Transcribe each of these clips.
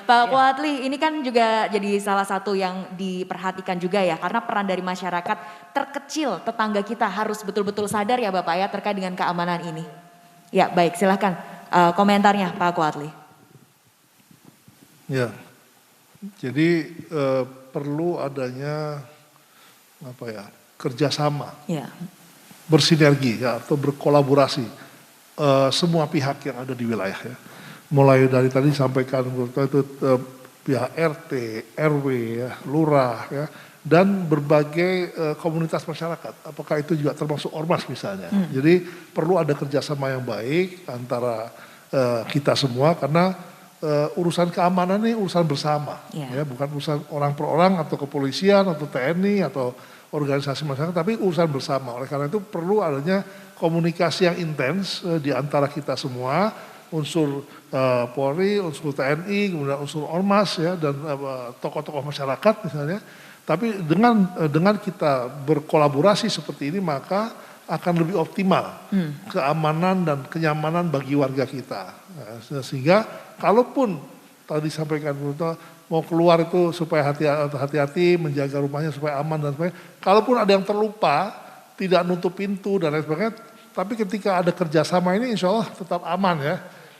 Pak Kuatli, ini kan juga jadi salah satu yang diperhatikan juga ya, karena peran dari masyarakat terkecil tetangga kita harus betul-betul sadar ya Bapak ya terkait dengan keamanan ini. Ya baik, silahkan komentarnya Pak Kuatli. Ya, jadi perlu adanya kerjasama, bersinergi ya, atau berkolaborasi semua pihak yang ada di wilayah ya. Mulai dari tadi sampaikan itu pihak RT, RW, ya, lurah, ya, dan berbagai komunitas masyarakat. Apakah itu juga termasuk ormas misalnya. Jadi perlu ada kerjasama yang baik antara kita semua karena urusan keamanan ini urusan bersama, ya, bukan urusan orang per orang atau kepolisian atau TNI atau organisasi masyarakat, tapi urusan bersama. Oleh karena itu perlu adanya komunikasi yang intens di antara kita semua, unsur Polri, unsur TNI, kemudian unsur ormas ya, dan tokoh-tokoh masyarakat misalnya. Tapi dengan kita berkolaborasi seperti ini maka akan lebih optimal keamanan dan kenyamanan bagi warga kita. Nah, sehingga kalaupun tadi sampaikan mau keluar itu supaya hati-hati, menjaga rumahnya supaya aman dan sebagainya. Kalaupun ada yang terlupa, tidak nutup pintu dan lain sebagainya, tapi ketika ada kerjasama ini insya Allah tetap aman ya.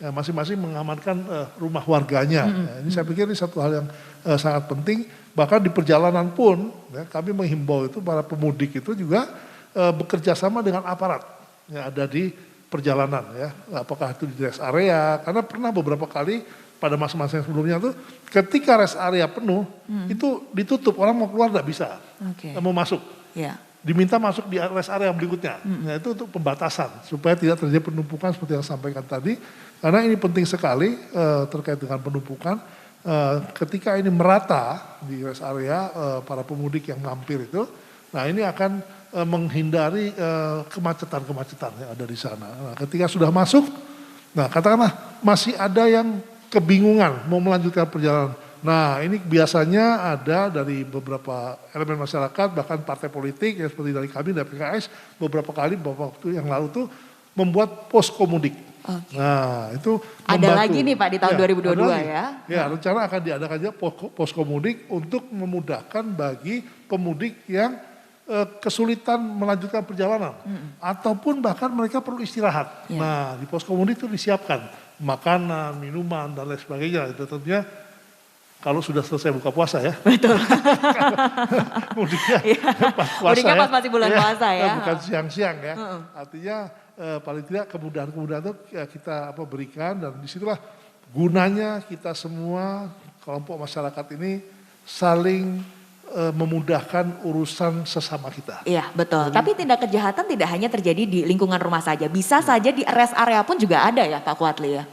Ya, masing-masing mengamankan rumah warganya. Ya, ini saya pikir ini satu hal yang sangat penting. Bahkan di perjalanan pun ya, kami menghimbau itu para pemudik itu juga bekerja sama dengan aparat yang ada di perjalanan ya. Apakah itu di rest area? Karena pernah beberapa kali pada masa-masa yang sebelumnya tuh ketika rest area penuh itu ditutup, orang mau keluar nggak bisa, mau masuk. Diminta masuk di rest area berikutnya. Nah, itu untuk pembatasan supaya tidak terjadi penumpukan seperti yang sampaikan tadi. Karena ini penting sekali terkait dengan penumpukan. Ketika ini merata di rest area para pemudik yang mampir itu, nah ini akan menghindari kemacetan-kemacetan yang ada di sana. Nah, ketika sudah masuk, nah katakanlah masih ada yang kebingungan mau melanjutkan perjalanan. Nah ini biasanya ada dari beberapa elemen masyarakat, bahkan partai politik ya, seperti dari kami, dari PKS, beberapa waktu yang lalu tuh membuat poskomudik. Nah itu ada membantu. lagi nih Pak di tahun 2022 ya. Ya rencana akan diadakan poskomudik untuk memudahkan bagi pemudik yang kesulitan melanjutkan perjalanan. Ataupun bahkan mereka perlu istirahat. Nah di poskomudik itu disiapkan makanan, minuman, dan lain sebagainya. Itu tentunya kalau sudah selesai buka puasa ya. Betul. Mudiknya pas puasa mudiknya pas masih bulan puasa ya. Bukan siang-siang ya. Artinya paling tidak kemudahan-kemudahan itu kita berikan, dan disitulah gunanya kita semua kelompok masyarakat ini saling memudahkan urusan sesama kita. Iya betul, tapi tindak kejahatan tidak hanya terjadi di lingkungan rumah saja, bisa saja di rest area pun juga ada ya Pak Kuatli ya?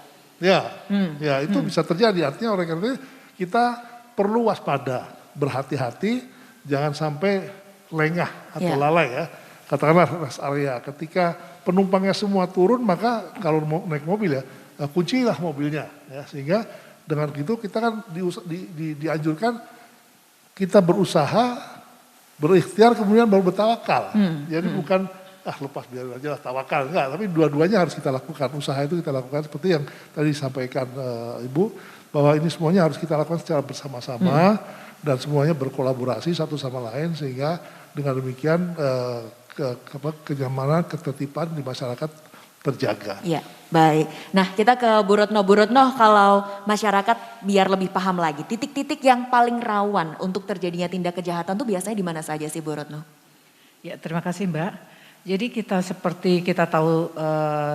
Ya itu bisa terjadi, artinya oleh karena itu kita perlu waspada, berhati-hati, jangan sampai lengah atau lalai ya. Katakanlah rest area, ketika penumpangnya semua turun, maka kalau mau naik mobil ya, kuncilah mobilnya ya. Sehingga dengan gitu kita kan dianjurkan kita berusaha, berikhtiar, kemudian baru bertawakal. Jadi bukan lepas biar aja lah tawakal, enggak. Tapi dua-duanya harus kita lakukan, usaha itu kita lakukan seperti yang tadi disampaikan Ibu, bahwa ini semuanya harus kita lakukan secara bersama-sama dan semuanya berkolaborasi satu sama lain, sehingga dengan demikian kenyamanan, ketertiban di masyarakat terjaga. Iya, baik. Nah kita ke Bu Retno. Bu Retno, kalau masyarakat biar lebih paham lagi, titik-titik yang paling rawan untuk terjadinya tindak kejahatan itu biasanya di mana saja sih Bu Retno? Ya terima kasih Mbak. Jadi kita seperti kita tahu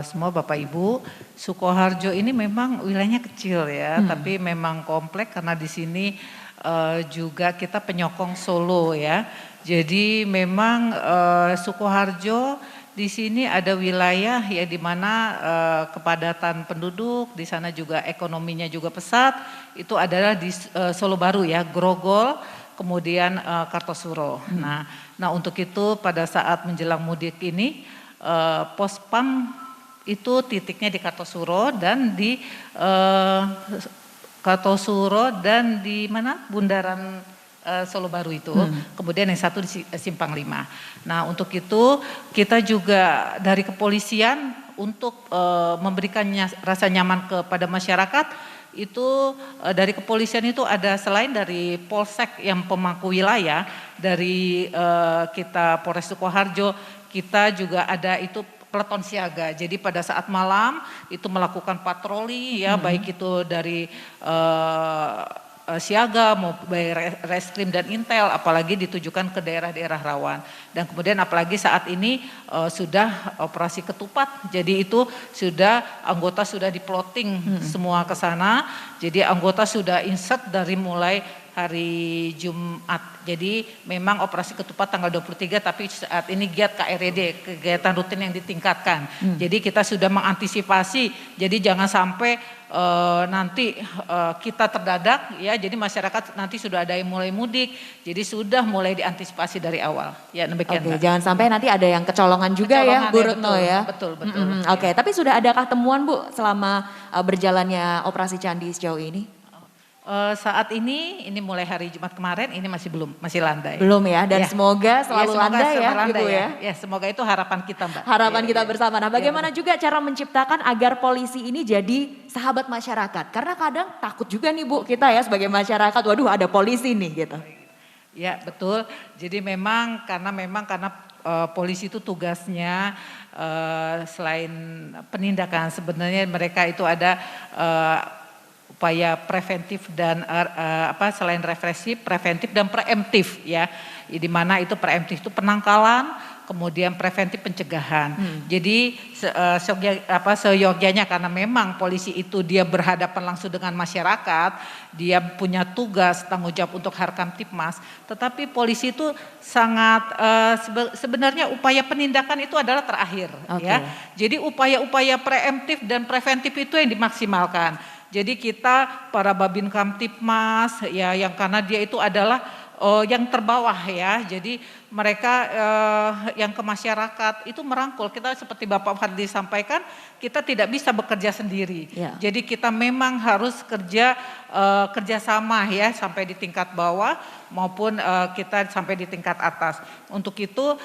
semua Bapak Ibu, Sukoharjo ini memang wilayahnya kecil ya, tapi memang kompleks karena di sini juga kita penyokong Solo ya. Jadi memang Sukoharjo di sini ada wilayah ya di mana kepadatan penduduk, di sana juga ekonominya juga pesat. Itu adalah di Solo Baru ya, Grogol, kemudian Kartosuro. Nah untuk itu pada saat menjelang mudik ini Pospam itu titiknya di Kartosuro dan di mana Bundaran Solo Baru itu, kemudian yang satu di Simpang 5. Nah untuk itu kita juga dari kepolisian untuk memberikan rasa nyaman kepada masyarakat, itu dari kepolisian itu ada selain dari Polsek yang pemangku wilayah, dari kita Polres Sukoharjo, kita juga ada itu peleton siaga. Jadi pada saat malam itu melakukan patroli ya, baik itu dari siaga mau reskrim dan intel, apalagi ditujukan ke daerah-daerah rawan. Dan kemudian apalagi saat ini sudah operasi ketupat, jadi itu sudah anggota sudah diploting semua ke sana. Jadi anggota sudah insert dari mulai hari Jumat. Jadi memang operasi ketupat tanggal 23, tapi saat ini giat KRED, kegiatan rutin yang ditingkatkan. Jadi kita sudah mengantisipasi, jadi jangan sampai nanti kita terdadak ya, jadi masyarakat nanti sudah ada yang mulai mudik, jadi sudah mulai diantisipasi dari awal. Ya demikian. Oke, jangan sampai nanti ada yang kecolongan juga ya, Bu Retno ya. Betul. Oke, tapi sudah adakah temuan Bu selama berjalannya operasi Candi sejauh ini? Saat ini mulai hari Jumat kemarin ini masih landai. Belum ya, dan semoga selalu semoga landai ya landai Ibu ya. Ya, semoga itu harapan kita Mbak. Harapan kita bersama. Nah, bagaimana juga cara menciptakan agar polisi ini jadi sahabat masyarakat? Karena kadang takut juga nih Bu kita ya sebagai masyarakat, waduh ada polisi nih gitu. Ya betul, jadi karena polisi itu tugasnya selain penindakan, sebenarnya mereka itu ada upaya preventif dan selain represif, preventif dan preemptif ya. Di mana itu preemptif itu penangkalan, kemudian preventif pencegahan. Jadi seyogyanya karena memang polisi itu dia berhadapan langsung dengan masyarakat, dia punya tugas tanggung jawab untuk Harkamtipmas, tetapi polisi itu sangat sebenarnya upaya penindakan itu adalah terakhir ya. Jadi upaya-upaya preemptif dan preventif itu yang dimaksimalkan. Jadi kita para Babin Kamtipmas ya, yang karena dia itu adalah yang terbawah ya. Jadi mereka yang ke masyarakat itu merangkul. Kita seperti Bapak Fadli sampaikan, kita tidak bisa bekerja sendiri. Ya. Jadi kita memang harus kerjasama ya, sampai di tingkat bawah maupun kita sampai di tingkat atas. Untuk itu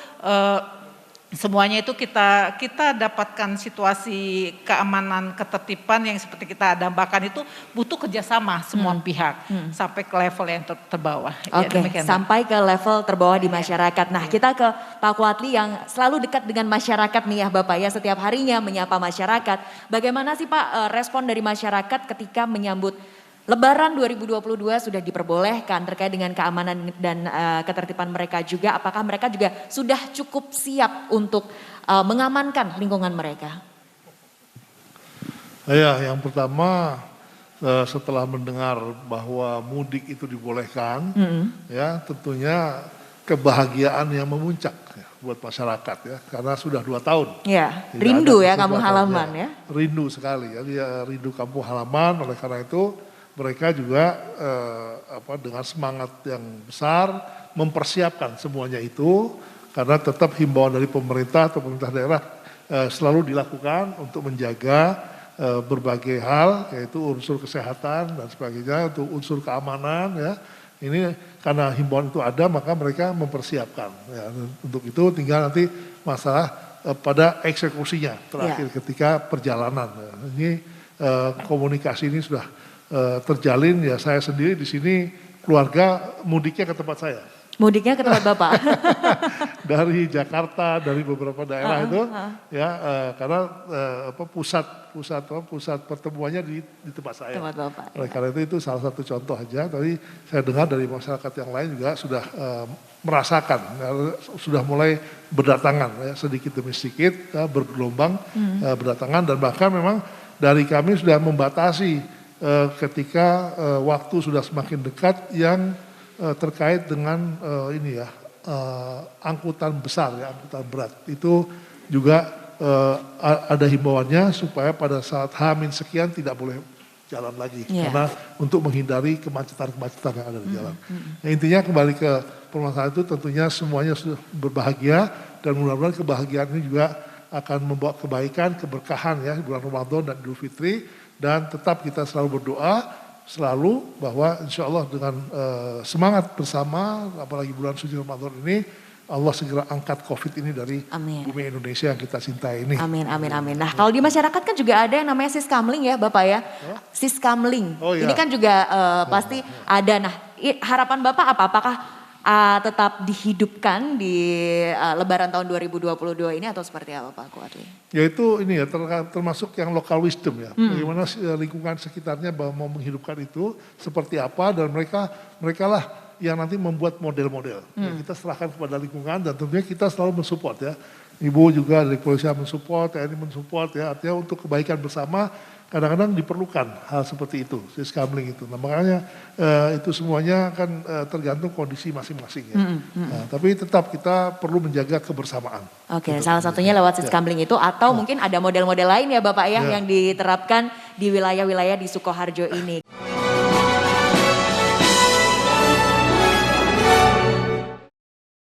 semuanya itu kita dapatkan situasi keamanan ketertiban yang seperti kita dambakan itu butuh kerjasama semua pihak sampai ke level yang terbawah. Oke, ya, sampai ke level terbawah di masyarakat. Nah, kita ke Pak Kuatli yang selalu dekat dengan masyarakat nih ya Bapak ya, setiap harinya menyapa masyarakat. Bagaimana sih Pak respon dari masyarakat ketika menyambut Lebaran 2022 sudah diperbolehkan terkait dengan keamanan dan ketertiban mereka juga. Apakah mereka juga sudah cukup siap untuk mengamankan lingkungan mereka? Ya, yang pertama setelah mendengar bahwa mudik itu dibolehkan, ya tentunya kebahagiaan yang memuncak ya, buat masyarakat ya, karena sudah 2 tahun. Ya, rindu ya kampung halaman ya. Rindu sekali ya, dia rindu kampung halaman. Oleh karena itu mereka juga dengan semangat yang besar mempersiapkan semuanya itu, karena tetap himbauan dari pemerintah atau pemerintah daerah selalu dilakukan untuk menjaga berbagai hal, yaitu unsur kesehatan dan sebagainya, untuk unsur keamanan ya. Ini karena himbauan itu ada, maka mereka mempersiapkan ya. Untuk itu tinggal nanti masalah pada eksekusinya terakhir ketika perjalanan ya. Ini komunikasi ini sudah terjalin ya. Saya sendiri di sini keluarga mudiknya ke tempat saya. Mudiknya ke tempat Bapak? Dari Jakarta, dari beberapa daerah itu ya, karena pusat pertemuannya di tempat saya. Tempat Bapak. Oleh karena itu salah satu contoh aja. Tadi saya dengar dari masyarakat yang lain juga sudah merasakan, sudah mulai berdatangan ya, sedikit demi sedikit ya, bergelombang berdatangan, dan bahkan memang dari kami sudah membatasi ketika waktu sudah semakin dekat yang terkait dengan angkutan besar ya, angkutan berat itu juga ada himbauannya supaya pada saat H- sekian tidak boleh jalan lagi karena untuk menghindari kemacetan-kemacetan yang ada di jalan. Nah, intinya kembali ke permasalahan itu, tentunya semuanya sudah berbahagia, dan mudah-mudahan kebahagiaan ini juga akan membawa kebaikan, keberkahan ya bulan Ramadan dan Idul Fitri. Dan tetap kita selalu berdoa bahwa insya Allah dengan semangat bersama, apalagi bulan suci Ramadan ini, Allah segera angkat COVID ini dari Amin. bumi Indonesia yang kita cintai ini. Amin, amin, amin. Nah kalau di masyarakat kan juga ada yang namanya siskamling ya Bapak ya. Siskamling, Oh, iya. ini kan juga pasti ada. Nah harapan Bapak apa? Apakah tetap dihidupkan di Lebaran tahun 2022 ini atau seperti apa Pak Kuatli? Yaitu ini ya termasuk yang local wisdom ya. Bagaimana lingkungan sekitarnya mau menghidupkan itu seperti apa dan mereka lah yang nanti membuat model-model. Ya, kita serahkan kepada lingkungan dan tentunya kita selalu mensupport ya. Ibu juga dari kepolisian mensupport, TNI mensupport ya. Artinya untuk kebaikan bersama kadang-kadang diperlukan hal seperti itu, siskamling itu. Nah makanya itu semuanya kan tergantung kondisi masing-masing ya. Nah, tapi tetap kita perlu menjaga kebersamaan. Oke, Gitu. salah satunya lewat siskamling itu atau mungkin ada model-model lain ya Bapak ya yang diterapkan di wilayah-wilayah di Sukoharjo ini.